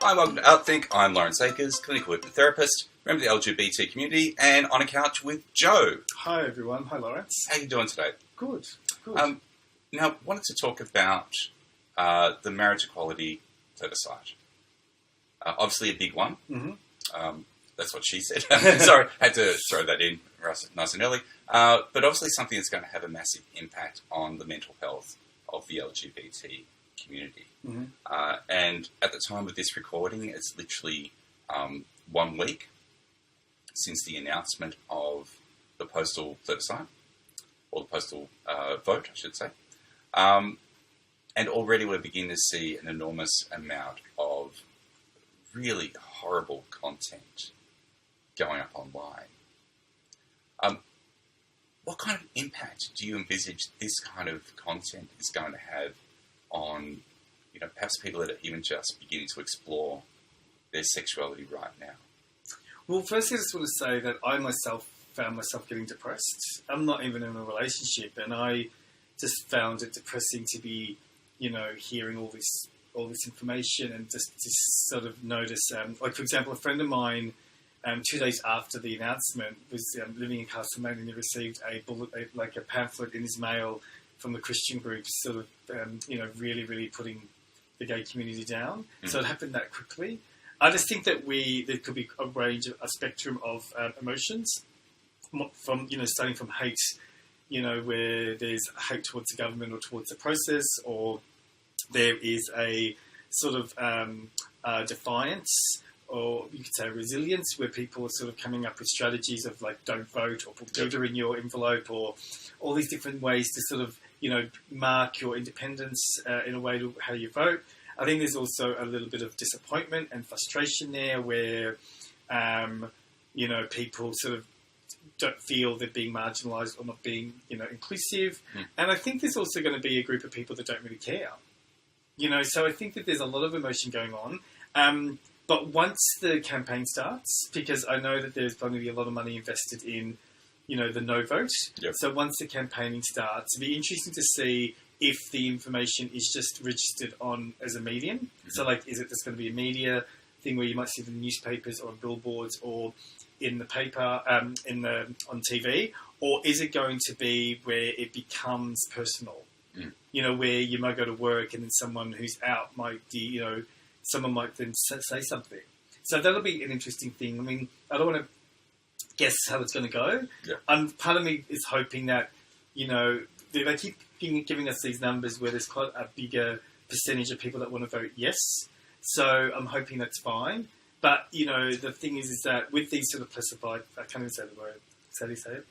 Hi, welcome to OUTthink. I'm Lawrence Akers, Clinical Hypnotherapist, member of the LGBT community, and on a couch with Joe. Hi everyone. Hi Lawrence. How are you doing today? Good. Now, I wanted to talk about the marriage equality plebiscite. Obviously a big one. Mm-hmm. That's what she said. Sorry, had to throw that in nice and early. But obviously something that's going to have a massive impact on the mental health of the LGBT community. Mm-hmm. And at the time of this recording, it's literally 1 week since the announcement of the postal plebiscite, or the postal vote, I should say. And already we're beginning to see an enormous amount of really horrible content going up online. What kind of impact do you envisage this kind of content is going to have on, perhaps people that are even just beginning to explore their sexuality right now? Well, firstly, I just want to say that I myself found myself getting depressed. I'm not even in a relationship, and I just found it depressing to be, hearing all this information and just sort of notice. Like, for example, a friend of mine, 2 days after the announcement, was living in Castlemaine, and he received a pamphlet in his mail from the Christian groups, sort of, really, really putting the gay community down. Mm. So it happened that quickly. I just think that there could be a spectrum of emotions, from starting from hate, where there's hate towards the government or towards the process, or there is a sort of defiance, or you could say resilience, where people are sort of coming up with strategies of like don't vote, or put glitter in your envelope, or all these different ways to sort of mark your independence in a way to how you vote. I think there's also a little bit of disappointment and frustration there, where people sort of don't feel they're being marginalised or not being inclusive. Mm. And I think there's also going to be a group of people that don't really care. So I think that there's a lot of emotion going on. But once the campaign starts, because I know that there's going to be a lot of money invested in, the no vote. Yep. So once the campaigning starts, it'll be interesting to see if the information is just registered on as a medium. Mm-hmm. So, like, is it just going to be a media thing where you might see the newspapers or billboards or in the paper, on TV, or is it going to be where it becomes personal? Mm. Where you might go to work and then someone who's out might, someone might then say something. So that'll be an interesting thing. I mean, I don't want to guess how it's going to go. Yeah. Part of me is hoping that, they keep giving us these numbers where there's quite a bigger percentage of people that want to vote yes. So I'm hoping that's fine. But, the thing is that with these sort of plebiscite, I can't even say the word. How do you say it?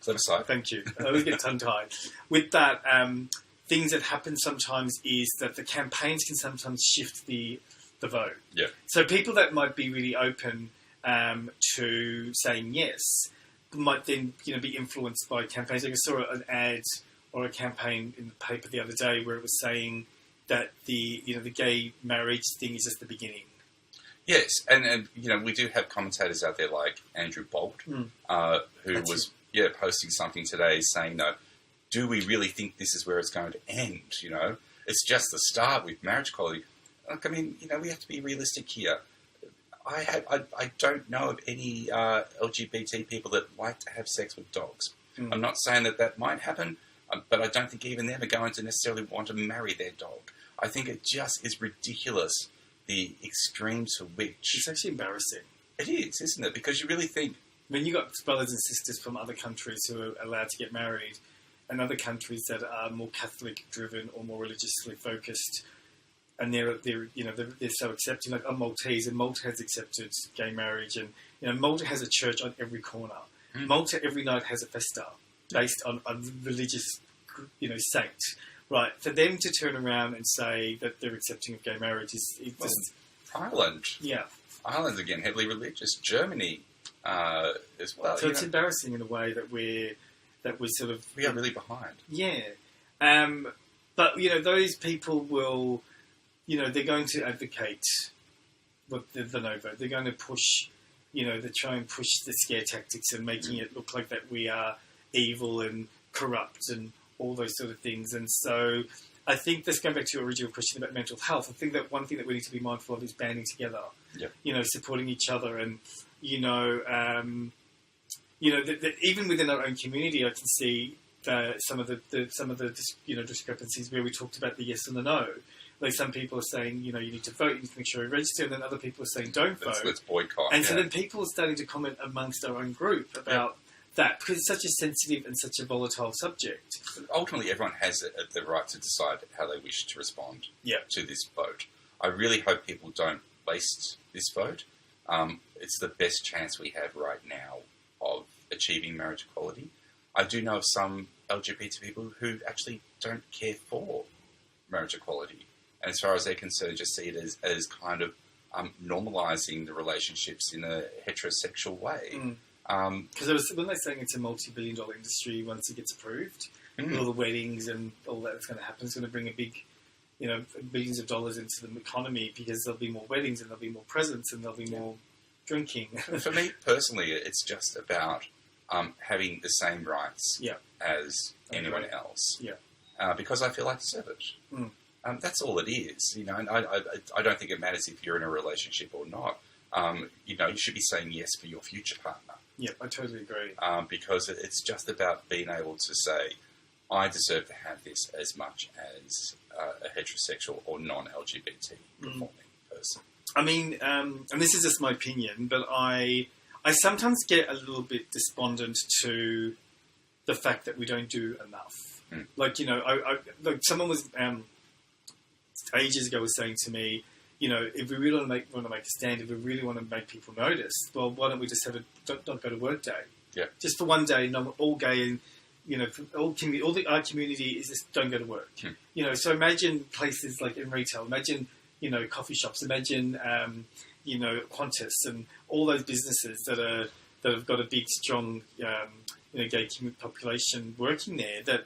Plebiscite. Thank you. I always get tongue-tied. With that, things that happen sometimes is that the campaigns can sometimes shift the vote. Yeah. So people that might be really open to saying yes might then, be influenced by campaigns. Like I saw an ad or a campaign in the paper the other day where it was saying that the gay marriage thing is just the beginning. Yes, and we do have commentators out there like Andrew Bolt, who was posting something today saying, do we really think this is where it's going to end? It's just the start with marriage equality. Look, I mean, we have to be realistic here. I don't know of any LGBT people that like to have sex with dogs. Mm. I'm not saying that might happen, but I don't think even them are going to necessarily want to marry their dog. I think it just is ridiculous, the extreme to which... It's actually embarrassing. It is, isn't it? Because you really think... When you've got brothers and sisters from other countries who are allowed to get married, and other countries that are more Catholic-driven or more religiously focused, and they're so accepting. Like, I'm Maltese, and Malta has accepted gay marriage, and Malta has a church on every corner. Mm. Malta every night has a festa based on a religious, saint. Right, for them to turn around and say that they're accepting of gay marriage is just... Ireland. Yeah. Ireland's, again, heavily religious. Germany as well. So it's embarrassing in a way that we're sort of... We are really behind. Yeah. But, those people will... they're going to advocate the no vote. They're going to push, they try and push the scare tactics and making it look like that we are evil and corrupt and all those sort of things. And so I think this going back to your original question about mental health. I think that one thing that we need to be mindful of is banding together. Yeah. You know, supporting each other, and that even within our own community, I can see some of the discrepancies where we talked about the yes and the no. Like some people are saying, you need to vote, you need to make sure you register, and then other people are saying don't vote. Let's boycott. And so then people are starting to comment amongst our own group about that, because it's such a sensitive and such a volatile subject. Ultimately, everyone has the right to decide how they wish to respond to this vote. I really hope people don't waste this vote. It's the best chance we have right now of achieving marriage equality. I do know of some LGBT people who actually don't care for marriage equality. And as far as they're concerned, just see it as kind of normalising the relationships in a heterosexual way. Because when they're saying it's a multi-billion-dollar industry once it gets approved, with all the weddings and all that's going to happen, it's going to bring a big, billions of dollars into the economy, because there'll be more weddings and there'll be more presents and there'll be more drinking. For me personally, it's just about having the same rights as anyone else. Because I feel I deserve it. That's all it is, And I don't think it matters if you're in a relationship or not. You should be saying yes for your future partner. Yeah, I totally agree. Because it's just about being able to say, I deserve to have this as much as a heterosexual or non-LGBT performing person. I mean, and this is just my opinion, but I sometimes get a little bit despondent to the fact that we don't do enough. Like, someone was ages ago was saying to me, if we really want to make a stand, if we really want to make people notice, well, why don't we just have don't go to work day? Yeah. Just for one day, all gay and, our community is just don't go to work. So imagine places like in retail, imagine, coffee shops, imagine, Qantas and all those businesses that have got a big, strong, gay population working there, that,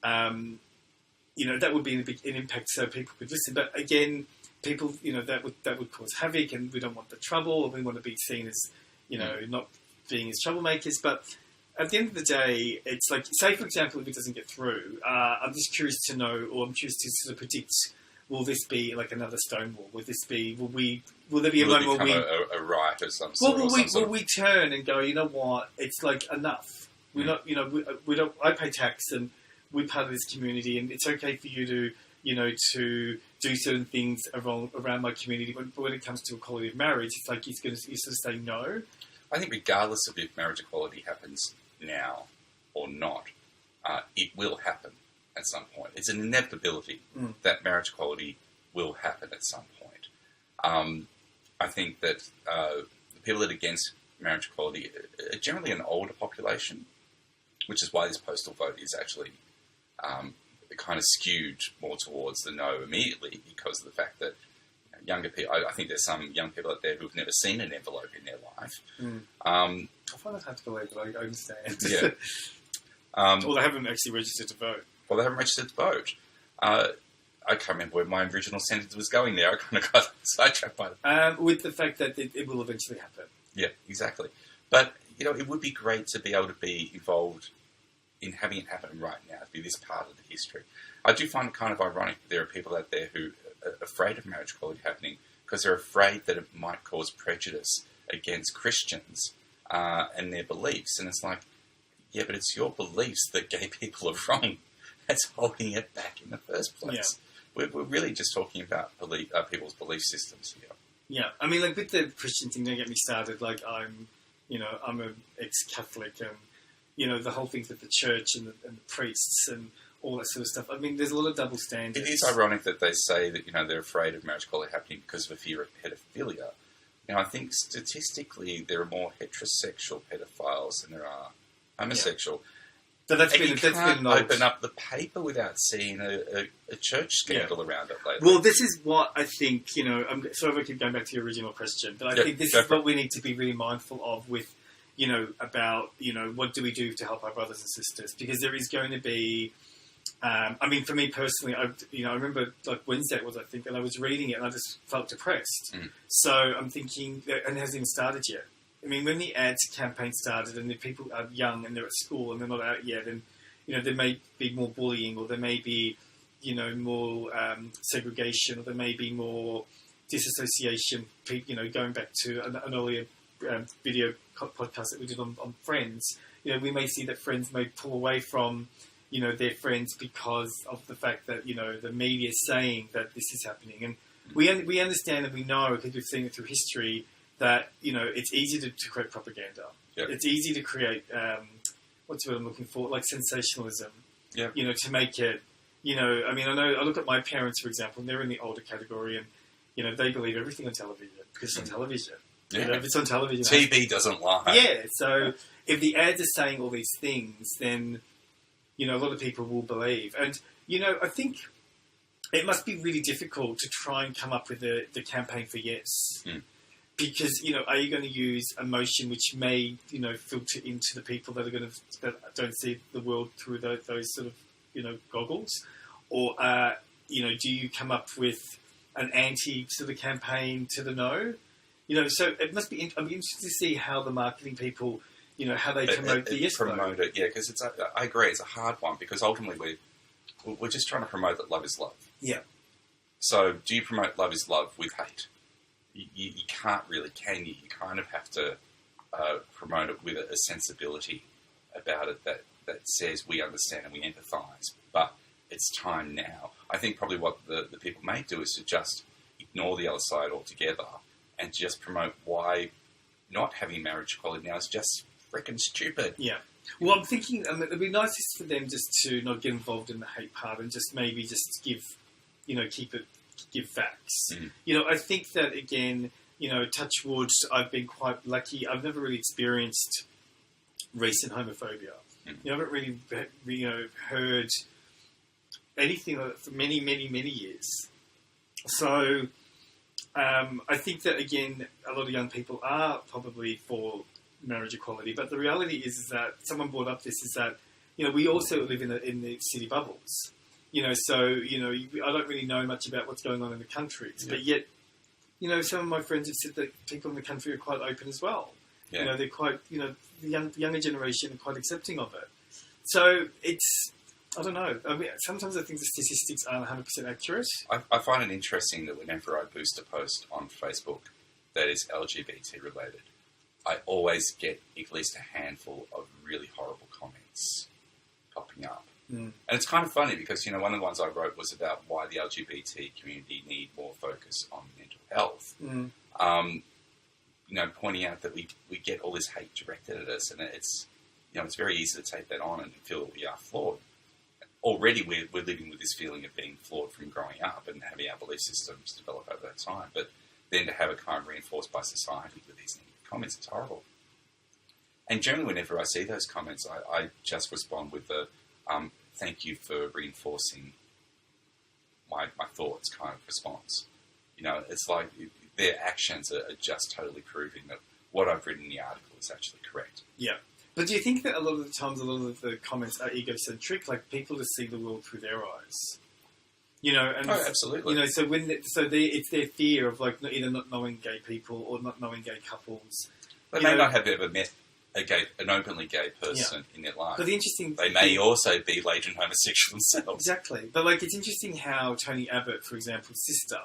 that would be an impact so people could listen. But again, people, that would cause havoc, and we don't want the trouble, or we want to be seen as, not being as troublemakers. But at the end of the day, it's like, say, for example, if it doesn't get through, I'm just curious to know, or I'm curious to sort of predict, will this be like another Stonewall? Will there be a moment where a riot of some sort? Will we turn and go, you know what, it's like enough. We're not, we don't, I pay tax and we're part of this community, and it's okay for you to, to do certain things around my community. But when it comes to equality of marriage, it's like you sort of say no. I think regardless of if marriage equality happens now or not, it will happen at some point. It's an inevitability that marriage equality will happen at some point. I think that the people that are against marriage equality are generally an older population, which is why this postal vote is actually kind of skewed more towards the no immediately, because of the fact that younger people, I think there's some young people out there who've never seen an envelope in their life. I find that hard to believe, but I understand. Yeah. Well, they haven't actually registered to vote. Well, they haven't registered to vote. I can't remember where my original sentence was going there. I kind of got sidetracked by it. With the fact that it will eventually happen. Yeah, exactly. But, it would be great to be able to be involved in having it happen right now, to be this part of the history. I do find it kind of ironic that there are people out there who are afraid of marriage equality happening because they're afraid that it might cause prejudice against Christians and their beliefs. And it's like, yeah, but it's your beliefs that gay people are wrong. That's holding it back in the first place. Yeah. We're really just talking about people's belief systems here. Yeah, I mean, like with the Christian thing, don't get me started. Like I'm an ex-Catholic, and the whole thing with the church and the priests and all that sort of stuff. I mean, there's a lot of double standards. It is ironic that they say that they're afraid of marriage equality happening because of a fear of pedophilia. Now, I think statistically there are more heterosexual pedophiles than there are homosexual. Yeah. But that's you can't open up the paper without seeing a church scandal around it lately. Well, this is what I think, I'm sorry if I keep going back to your original question, but I think this is what we need to be really mindful of with, about, what do we do to help our brothers and sisters? Because there is going to be, for me personally, I remember like Wednesday it was, I think, and I was reading it and I just felt depressed. So I'm thinking, and it hasn't even started yet. I mean, when the ads campaign started and the people are young and they're at school and they're not out yet, and, there may be more bullying, or there may be, more segregation, or there may be more disassociation. Going back to an earlier video podcast that we did on Friends, we may see that friends may pull away from, their friends because of the fact that, the media is saying that this is happening. And we understand and we know, because we've seen it through history, that, it's easy to create propaganda. Yep. It's easy to create, what's what I'm looking for, like sensationalism, Yep. To make it, I look at my parents, for example, and they're in the older category, and, they believe everything on television because it's on television. Yeah. If it's on television, TV doesn't lie. Yeah, so if the ads are saying all these things, then, a lot of people will believe. And, I think it must be really difficult to try and come up with the campaign for yes. Mm. Because, are you going to use emotion which may, filter into the people that are that don't see the world through those sort of, goggles? Or, do you come up with an anti sort of campaign to the no? So it must be. I'm interested to see how the marketing people, how they promote the yes vote. Promote it, yeah. Because I agree, it's a hard one because ultimately we're just trying to promote that love is love. Yeah. So do you promote love is love with hate? You can't really, can you? You kind of have to promote it with a sensibility about it that says we understand and we empathise, but it's time now. I think probably what the people may do is to just ignore the other side altogether and just promote why not having marriage equality now is just freaking stupid. Yeah. Well, I'm thinking it'd be nice for them just to not get involved in the hate part and just maybe just give facts. Mm. I think that, again, touch wood, I've been quite lucky. I've never really experienced recent homophobia. Mm. I haven't really, heard anything like that for many, many, many years. So I think that, again, a lot of young people are probably for marriage equality, but the reality is that someone brought up this, is that, we also live in the city bubbles. So, I don't really know much about what's going on in the countries, but yet, some of my friends have said that people in the country are quite open as well. Yeah. They're quite, the younger generation are quite accepting of it. So it's, I don't know. I mean, sometimes I think the statistics aren't 100% accurate. I find it interesting that whenever I boost a post on Facebook that is LGBT related, I always get at least a handful of really horrible comments popping up. Mm. And it's kind of funny because, one of the ones I wrote was about why the LGBT community need more focus on mental health. Mm. Pointing out that we get all this hate directed at us, and it's very easy to take that on and feel that we are flawed. Already we're living with this feeling of being flawed from growing up and having our belief systems develop over that time. But then to have it kind of reinforced by society with these negative comments, it's horrible. And generally whenever I see those comments, I just respond with the thank you for reinforcing my thoughts kind of response. It's like their actions are just totally proving that what I've written in the article is actually correct. Yeah. But do you think that a lot of the times, a lot of the comments are egocentric, like people just see the world through their eyes? And absolutely. It's their fear of either not knowing gay people or not knowing gay couples. They may not have ever met an openly gay person in their life. But the interesting they may also be latent homosexual themselves. Exactly. But it's interesting how Tony Abbott, for example, sister,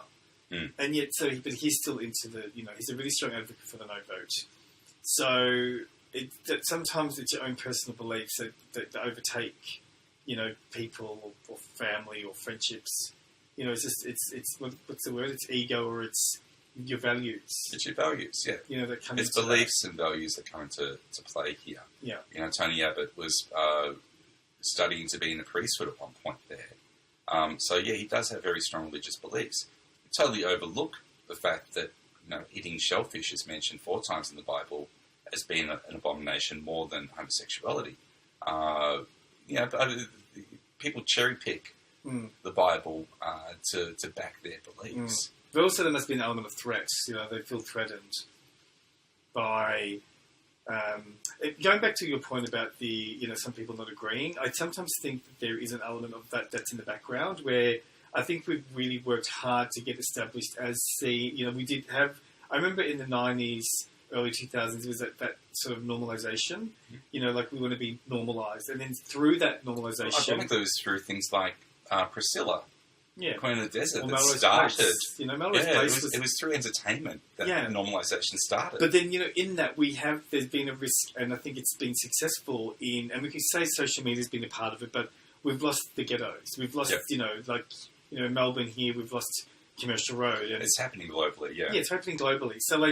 and yet but he's still into the he's a really strong advocate for the no vote. So that sometimes it's your own personal beliefs that overtake people or family or friendships. It's just it's what's the word? It's ego, or it's your values. It's your values, yeah. That come it's beliefs and values that come into play here. Yeah. Tony Abbott was studying to be in the priesthood at one point there. So he does have very strong religious beliefs. You totally overlook the fact that eating shellfish is mentioned 4 times in the Bible as being an abomination more than homosexuality. But people cherry pick the Bible to back their beliefs. But also there must be an element of threat. They feel threatened by... going back to your point about some people not agreeing, I sometimes think that there is an element of that's in the background where I think we've really worked hard to get established as we did have... I remember in the 90s, early 2000s, was that sort of normalisation. We want to be normalised. And then through that normalisation... I think it was through things like Priscilla, Yeah. Queen of the Desert, Or that Melrose started. Place. Melrose Place it was through entertainment that normalisation started. But then, in that there's been a risk, and I think it's been successful and we can say social media has been a part of it, but we've lost the ghettos. We've lost, in Melbourne here, we've lost Commercial Road. And it's happening globally, yeah. Yeah, it's happening globally. So,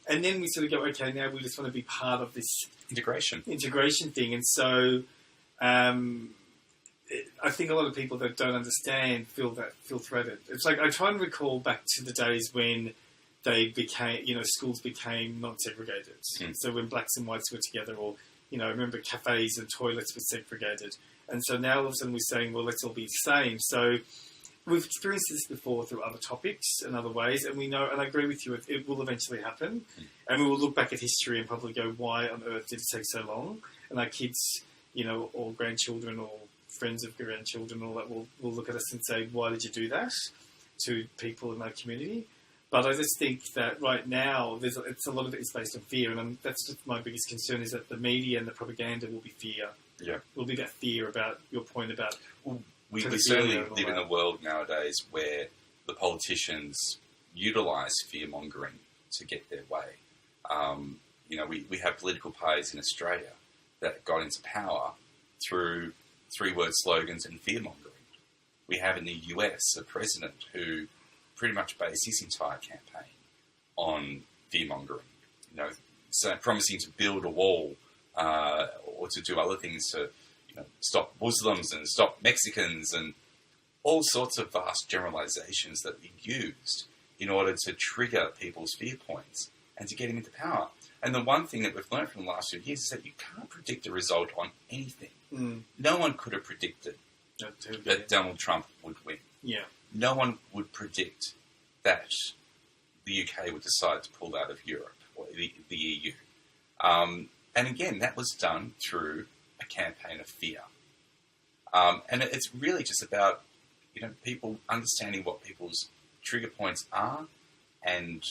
and then we sort of go, okay, now we just want to be part of this integration thing. And so, I think a lot of people that don't understand feel threatened. It's like I try and recall back to the days when they became, schools became non-segregated. So when blacks and whites were together, or I remember cafes and toilets were segregated, and so now all of a sudden we're saying, well, let's all be the same. So we've experienced this before through other topics and other ways, and we know, and I agree with you, it will eventually happen, and we will look back at history and probably go, why on earth did it take so long? And our kids, or grandchildren or friends of grandchildren, all that will look at us and say, why did you do that to people in our community? But I just think that right now, it's a lot of it is based on fear, and that's just my biggest concern, is that the media and the propaganda will be fear. Yeah. Will be that fear about your point about... Well, we certainly live in a world nowadays where the politicians utilise fear-mongering to get their way. We have political parties in Australia that got into power through three-word slogans and fear-mongering. We have in the US a president who pretty much based his entire campaign on fear-mongering. So promising to build a wall or to do other things to stop Muslims and stop Mexicans, and all sorts of vast generalizations that we used in order to trigger people's fear points and to get him into power. And the one thing that we've learned from the last few years is that you can't predict a result on anything. No one could have predicted that Donald Trump would win. Yeah. No one would predict that the UK would decide to pull out of Europe or the EU. And again, that was done through a campaign of fear. And it's really just about, people understanding what people's trigger points are and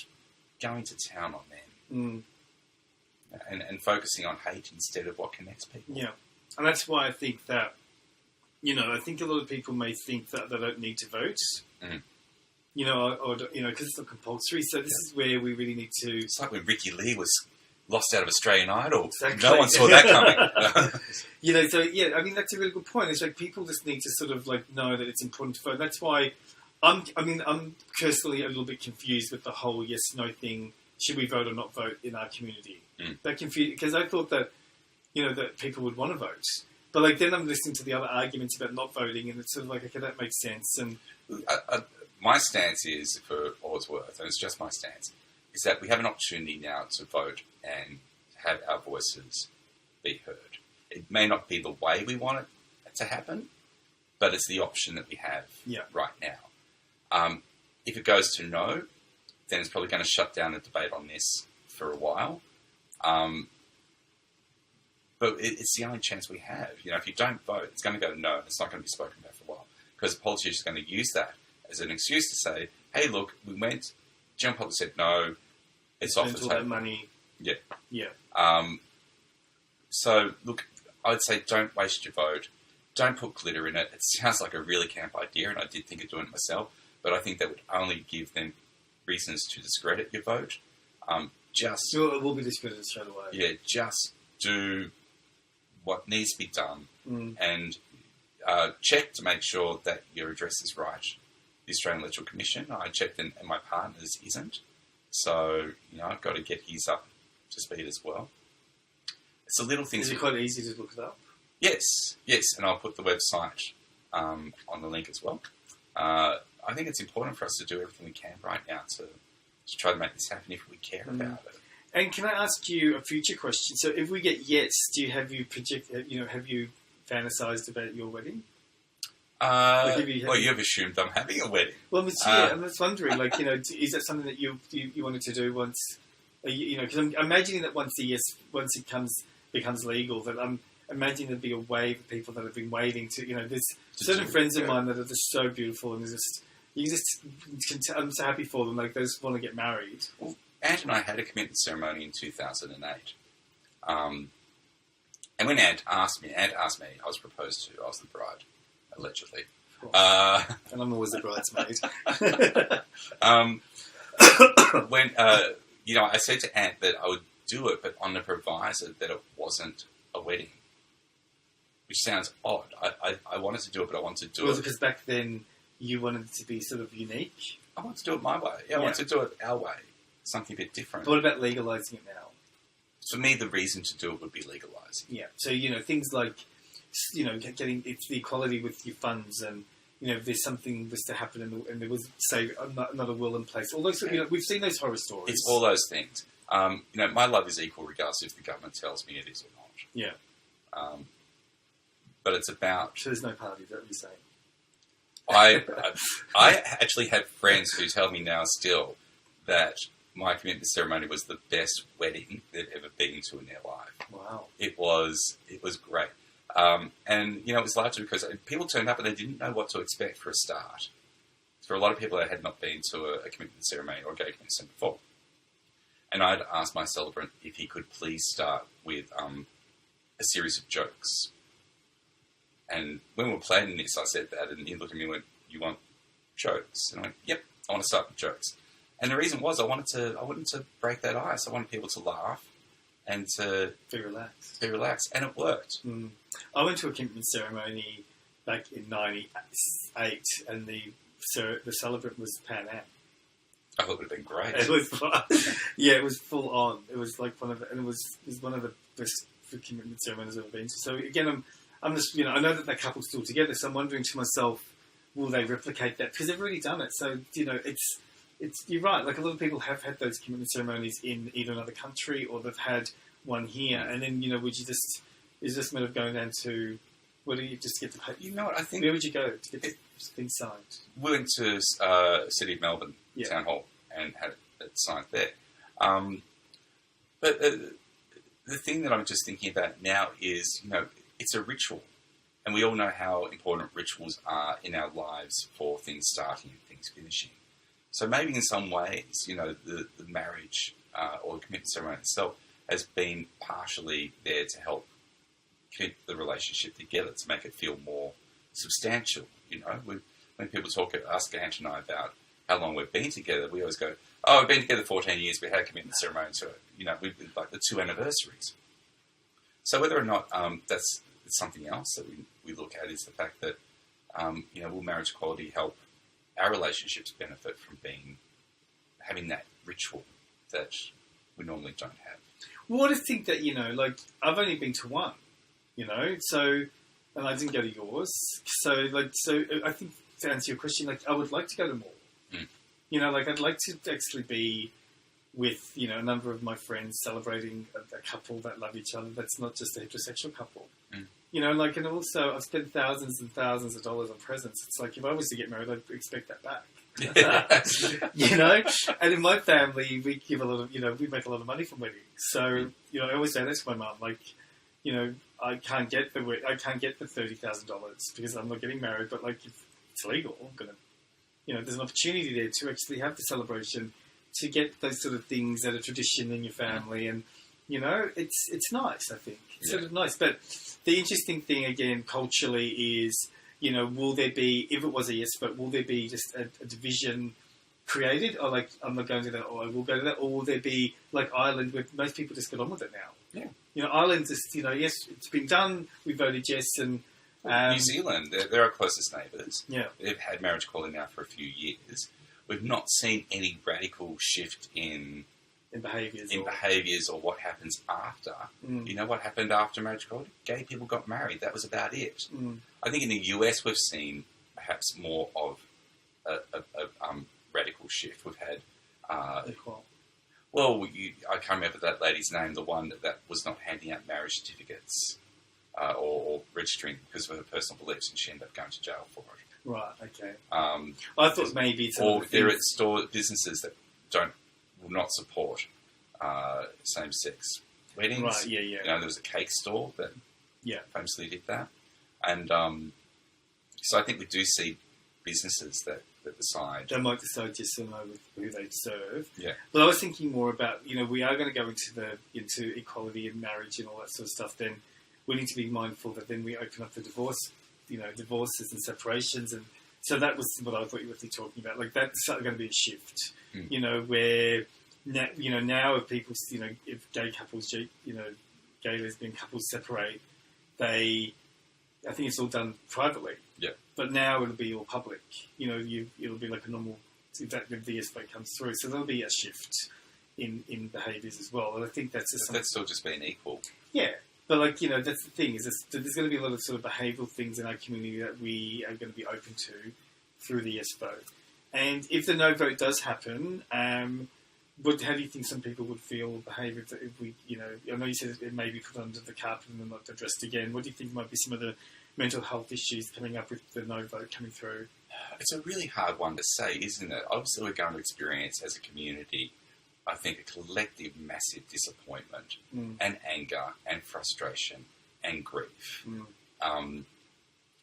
going to town on them. And focusing on hate instead of what connects people. Yeah. And that's why I think that, I think a lot of people may think that they don't need to vote. Because it's not compulsory. So this is where we really need to... It's like when Ricky Lee was lost out of Australian Idol. Exactly. No one saw that coming. So yeah, I mean, that's a really good point. It's like people just need to sort of know that it's important to vote. That's why I'm personally a little bit confused with the whole yes/no thing. Should we vote or not vote in our community? That confused, because I thought that, that people would want to vote. But then I'm listening to the other arguments about not voting, and it's sort of like, okay, that makes sense. And my stance is, for all it's worth, and it's just my stance, is that we have an opportunity now to vote and have our voices be heard. It may not be the way we want it to happen, but it's the option that we have right now. If it goes to no, then it's probably going to shut down the debate on this for a while. But it's the only chance we have. If you don't vote, it's going to go to no, and it's not going to be spoken about for a while. Because the politicians are going to use that as an excuse to say, hey, look, we went, general public said no, it's off the table. That money. Yeah. Yeah. So, look, I'd say don't waste your vote. Don't put glitter in it. It sounds like a really camp idea, and I did think of doing it myself, but I think that would only give them reasons to discredit your vote. It will be discredited straight away. Yeah, just do what needs to be done and check to make sure that your address is right. The Australian Electoral Commission, I checked, and my partner's isn't. So, I've got to get his up to speed as well. It's a little thing. Is it quite easy to look it up? Yes, and I'll put the website on the link as well. I think it's important for us to do everything we can right now to try to make this happen if we care about it. And can I ask you a future question? So, if we get yes, have you fantasized about your wedding? You've assumed I'm having a wedding. Well, I'm just wondering, is that something that you wanted to do once? Because I'm imagining that once it becomes legal, that I'm imagining there'd be a wave of people that have been waiting to. There's certain friends of mine that are just so beautiful, and I'm so happy for them. They just want to get married. Well, Ant and I had a commitment ceremony in 2008. And when Ant asked me, I was proposed to. I was the bride, allegedly. And I'm always a bridesmaid. When I said to Ant that I would do it, but on the proviso that it wasn't a wedding, which sounds odd. I wanted to do it, but I wanted to do it because back then you wanted it to be sort of unique. I wanted to do it my way. I wanted to do it our way, something a bit different. But what about legalising it now? For me, the reason to do it would be legalising. Yeah. So things like getting it's the equality with your funds, and if there's something was to happen and there was say not a will in place. All those we've seen those horror stories. It's all those things. My love is equal regardless if the government tells me it is or not. Yeah. But it's about. So there's no party. Is that what you're saying? I actually have friends who tell me now still that my commitment ceremony was the best wedding they've ever been to in their life. Wow. It was great. And it was largely because people turned up and they didn't know what to expect for a start. For a lot of people that had not been to a commitment ceremony or a gay commitment ceremony before. And I'd asked my celebrant if he could please start with a series of jokes. And when we were planning this, I said that, and he looked at me and went, "You want jokes?" And I went, "Yep, I want to start with jokes." And the reason was I wanted to break that ice. I wanted people to laugh and to be relaxed, and it worked. Mm. I went to a commitment ceremony back in '98, and the celebrant was Pan Am. I thought it would have been great. It was, it was full on. It was like it was one of the best commitment ceremonies I've ever been to. So again, I'm just I know that couple's still together, so I'm wondering to myself, will they replicate that? Because they've already done it. So it's you're right. Like a lot of people have had those commitment ceremonies in either another country or they've had one here, and then would you just is this matter of going down to where do you just get to pay? You know what I think? Where would you go to get things signed? We went to City of Melbourne Town Hall and had it signed there. But the thing that I'm just thinking about now is it's a ritual, and we all know how important rituals are in our lives for things starting and things finishing. So maybe in some ways, the marriage or the commitment ceremony itself has been partially there to help keep the relationship together, to make it feel more substantial. When people ask Ant and I about how long we've been together, we always go, "Oh, we've been together 14 years. We had a commitment ceremony, so we've been like the 2 anniversaries." So whether or not that's something else that we look at is the fact that will marriage equality help our relationships benefit from having that ritual that we normally don't have. Well, I just think that I've only been to one, so and I didn't go to yours, so I think to answer your question, I would like to go to more. I'd like to actually be with a number of my friends celebrating a couple that love each other. That's not just a heterosexual couple. And also I've spent thousands and thousands of dollars on presents. It's like if I was to get married, I'd expect that back. And in my family, we give a lot of we make a lot of money from weddings. So I always say that to my mum, I can't get the $30,000 because I'm not getting married. But if it's legal, I'm gonna there's an opportunity there to actually have the celebration, to get those sort of things that are tradition in your family, and it's nice. I think it's sort of nice. But the interesting thing again culturally is will there be, if it was a yes vote, will there be just a division created, or I'm not going to that, or I will go to that, or will there be like Ireland where most people just get on with it now? Yeah. Ireland just yes, it's been done. We voted yes, and New Zealand, they're our closest neighbours. Yeah, they've had marriage equality now for a few years. We've not seen any radical shift in behaviours or what happens after. What happened after marriage equality? Gay people got married. That was about it. I think in the US we've seen perhaps more of a radical shift. We've had... I can't remember that lady's name, the one that was not handing out marriage certificates or registering because of her personal beliefs, and she ended up going to jail for it. Right, okay. I thought maybe... Or there are businesses that will not support same-sex weddings. Right, yeah. There was a cake store that famously did that. And so I think we do see businesses that decide... They might decide yes or no with who they serve. Yeah. But I was thinking more about, we are going to go into equality and marriage and all that sort of stuff, then we need to be mindful that then we open up the divorce divorces and separations, and so that was what I thought you were talking about. Like that's going to be a shift, where now if people, if gay couples, gay lesbian couples separate, I think it's all done privately. Yeah. But now it'll be all public. It'll be like a normal. If the yes vote comes through, so there'll be a shift in behaviours as well. And I think that's still just being equal. Yeah, but that's the thing is there's going to be a lot of sort of behavioural things in our community that we are going to be open to through the yes vote. And if the no vote does happen, how do you think some people would feel or behave if we, I know you said it may be put under the carpet and then not addressed again. What do you think might be some of the mental health issues coming up with the no vote coming through? It's a really hard one to say, isn't it? Obviously, we're going to experience as a community, I think, a collective massive disappointment and anger and frustration and grief.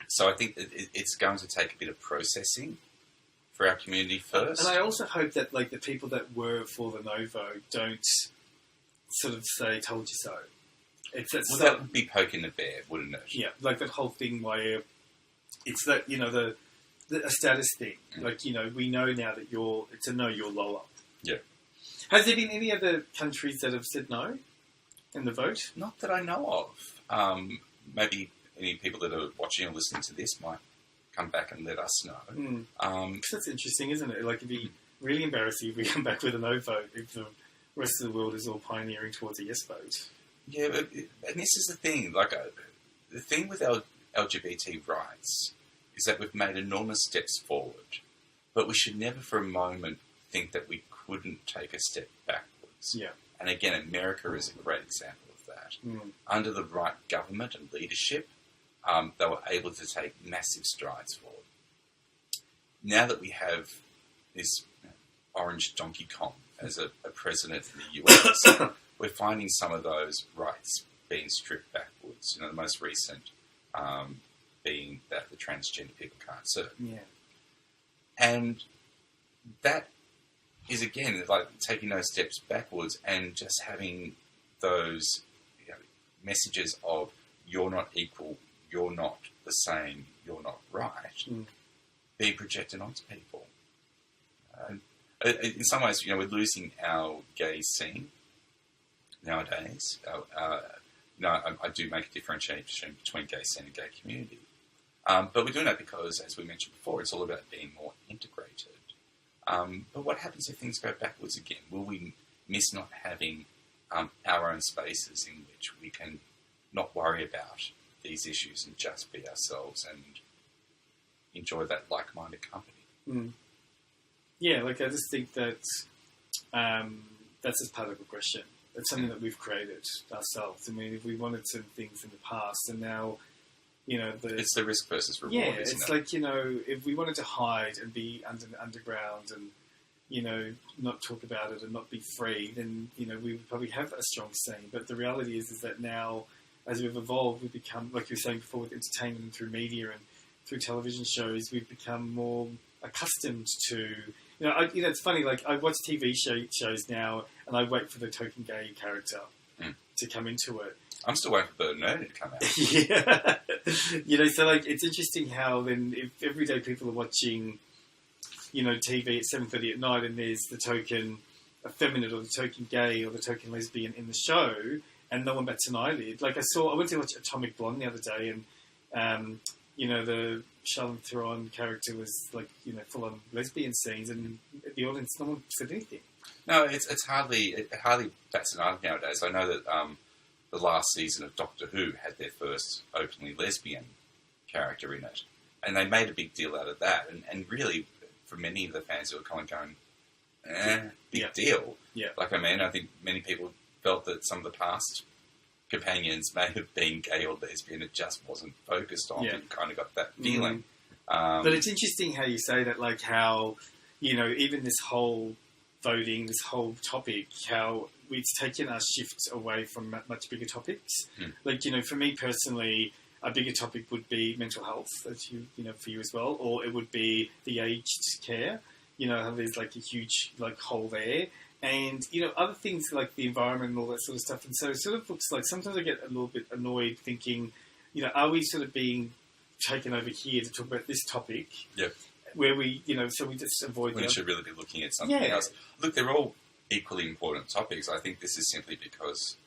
So I think that it's going to take a bit of processing for our community first. And I also hope that the people that were for the no vote don't sort of say, told you so. That would be poking the bear, wouldn't it? Yeah, like that whole thing where it's that, a status thing. We know now that it's a no, you're lower. Yeah. Has there been any other countries that have said no in the vote? Not that I know of. Maybe any people that are watching or listening to this might come back and let us know. That's interesting, isn't it? It'd be really embarrassing if we come back with a no vote if the rest of the world is all pioneering towards a yes vote. Yeah, and this is the thing. The thing with our LGBT rights is that we've made enormous steps forward, but we should never for a moment think that we couldn't take a step backwards. Yeah. And again, America is a great example of that. Under the right government and leadership, they were able to take massive strides forward. Now that we have this orange Donkey Kong as a president in the US, we're finding some of those rights being stripped backwards. The most recent being that the transgender people can't serve. Yeah. And that is, again, taking those steps backwards and just having those messages of you're not equal, you're not the same, you're not right, being projected onto people. In some ways, we're losing our gay scene nowadays. I do make a differentiation between gay scene and gay community. But we're doing that because, as we mentioned before, it's all about being more integrated. But what happens if things go backwards again? Will we miss not having our own spaces in which we can not worry about these issues and just be ourselves and enjoy that like-minded company? Yeah, I just think that that's just part of the progression. It's something that we've created ourselves. I mean, if we wanted some things in the past and now, it's the risk versus reward, isn't it? It's if we wanted to hide and be underground and, not talk about it and not be free, then, we would probably have a strong scene. But the reality is that now, as we've evolved, we've become, like you were saying before, with entertainment and through media and through television shows, we've become more accustomed to... it's funny, I watch TV shows now and I wait for the token gay character to come into it. I'm still waiting for Bernard to come out. Yeah. So it's interesting how then if everyday people are watching, TV at 7:30 at night and there's the token effeminate or the token gay or the token lesbian in the show and no one bats an eyelid. I went to watch Atomic Blonde the other day and, the Charlize Theron character was full on lesbian scenes and the audience, no one said anything. No, it hardly bats an eyelid nowadays. I know that the last season of Doctor Who had their first openly lesbian character in it, and they made a big deal out of that. And really, for many of the fans who were kind of going, big deal. Yeah. I think many people felt that some of the past companions may have been gay or lesbian. It just wasn't focused on. Yeah. You kind of got that feeling. But it's interesting how you say that, how, even this whole voting, this whole topic, how it's taken our shifts away from much bigger topics. For me personally, a bigger topic would be mental health, as for you as well, or it would be the aged care. How there's a huge hole there. And, other things like the environment and all that sort of stuff. And so it sort of looks like sometimes I get a little bit annoyed thinking, are we sort of being taken over here to talk about this topic. Yep. Where we, so we just avoid. We should really be looking at something else. Look, they're all equally important topics. I think this is simply because,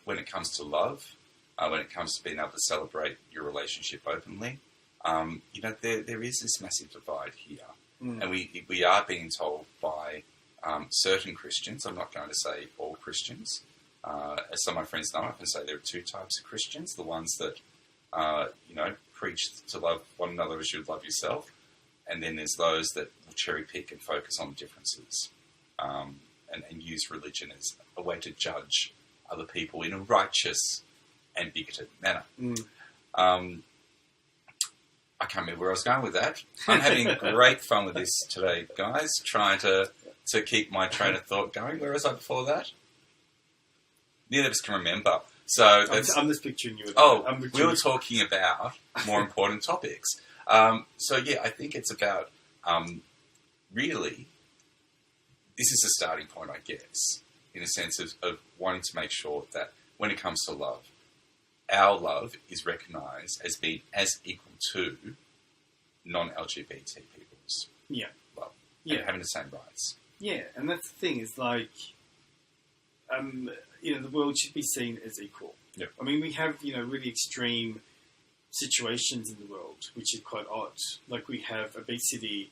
when it comes to love, when it comes to being able to celebrate your relationship openly, there is this massive divide here. And we are being told by certain Christians, I'm not going to say all Christians, as some of my friends know, I can say there are two types of Christians, the ones that, preach to love one another as you would love yourself, and then there's those that will cherry pick and focus on differences and use religion as a way to judge other people in a righteous and bigoted manner. I can't remember where I was going with that. I'm having great fun with this today, guys, trying to keep my train of thought going. Where was I before that? Neither of us can remember. So I'm just picturing you. We were talking about more important topics. I think it's about really, this is a starting point, I guess, in a sense of wanting to make sure that when it comes to love, our love is recognised as being as equal to non-LGBT people's love and having the same rights. Yeah, and that's the thing, is like, the world should be seen as equal. Yep. I mean, we have, really extreme situations in the world, which is quite odd. Like, we have obesity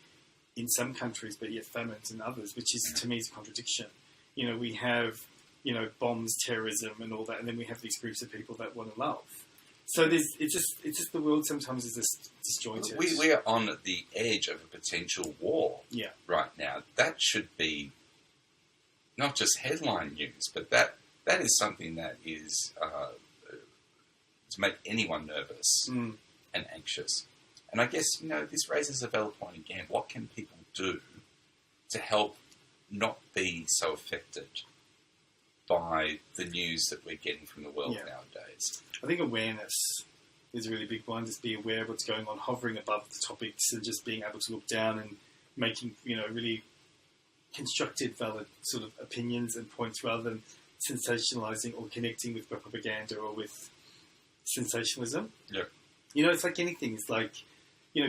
in some countries, but yet famines in others, which is, to me, is a contradiction. We have, bombs, terrorism and all that, and then we have these groups of people that want to love. So it's just the world sometimes is just disjointed. We are on the edge of a potential war right now. That should be not just headline news, but that is something that is to make anyone nervous and anxious. And I guess, this raises a valid point again. What can people do to help not be so affected by the news that we're getting from the world nowadays? I think awareness is a really big one. Just be aware of what's going on, hovering above the topics and just being able to look down and making, really constructive, valid sort of opinions and points rather than sensationalizing or connecting with propaganda or with sensationalism. Yep. It's like anything. It's like,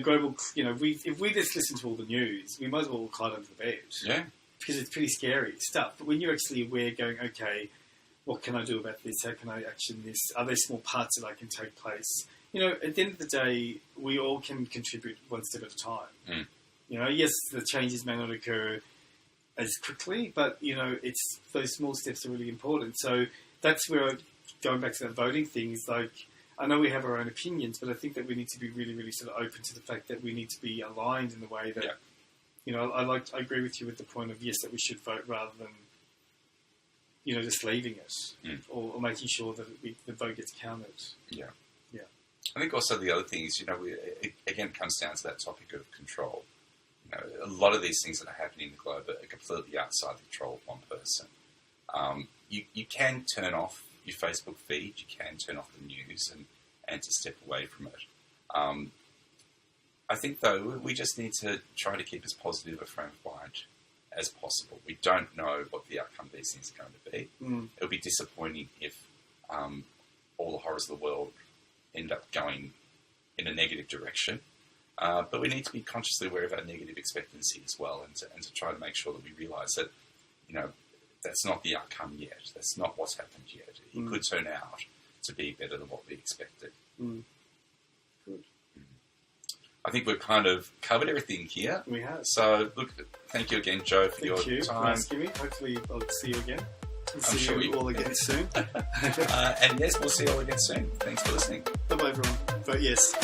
global, if we just listen to all the news, we might as well climb under the bed. Yeah. Because it's pretty scary stuff. But when you're actually aware, going, okay, what can I do about this? How can I action this? Are there small parts that I can take place? At the end of the day, we all can contribute one step at a time. Yes, the changes may not occur as quickly, but, it's those small steps are really important. So that's where, going back to that voting thing, is like, I know we have our own opinions, but I think that we need to be really, really sort of open to the fact that we need to be aligned in the way that, I agree with you with the point of, yes, that we should vote rather than, just leaving it or making sure that the vote gets counted. Yeah. I think also the other thing is, it comes down to that topic of control. A lot of these things that are happening in the globe are completely outside the control of one person. You can turn off your Facebook feed, you can turn off the news and to step away from it. I think, though, we just need to try to keep as positive a frame of mind as possible. We don't know what the outcome of these things are going to be. It'll be disappointing if all the horrors of the world end up going in a negative direction. But we need to be consciously aware of our negative expectancy as well, and to try to make sure that we realise that, that's not the outcome yet. That's not what's happened yet. It could turn out to be better than what we expected. Good. I think we've kind of covered everything here. We have. So, look, thank you again, Joe, for your time. Thank you. Hopefully I'll see you again. See you all again soon. And yes, we'll see you all again soon. Thanks for listening. Bye-bye, everyone. Vote yes.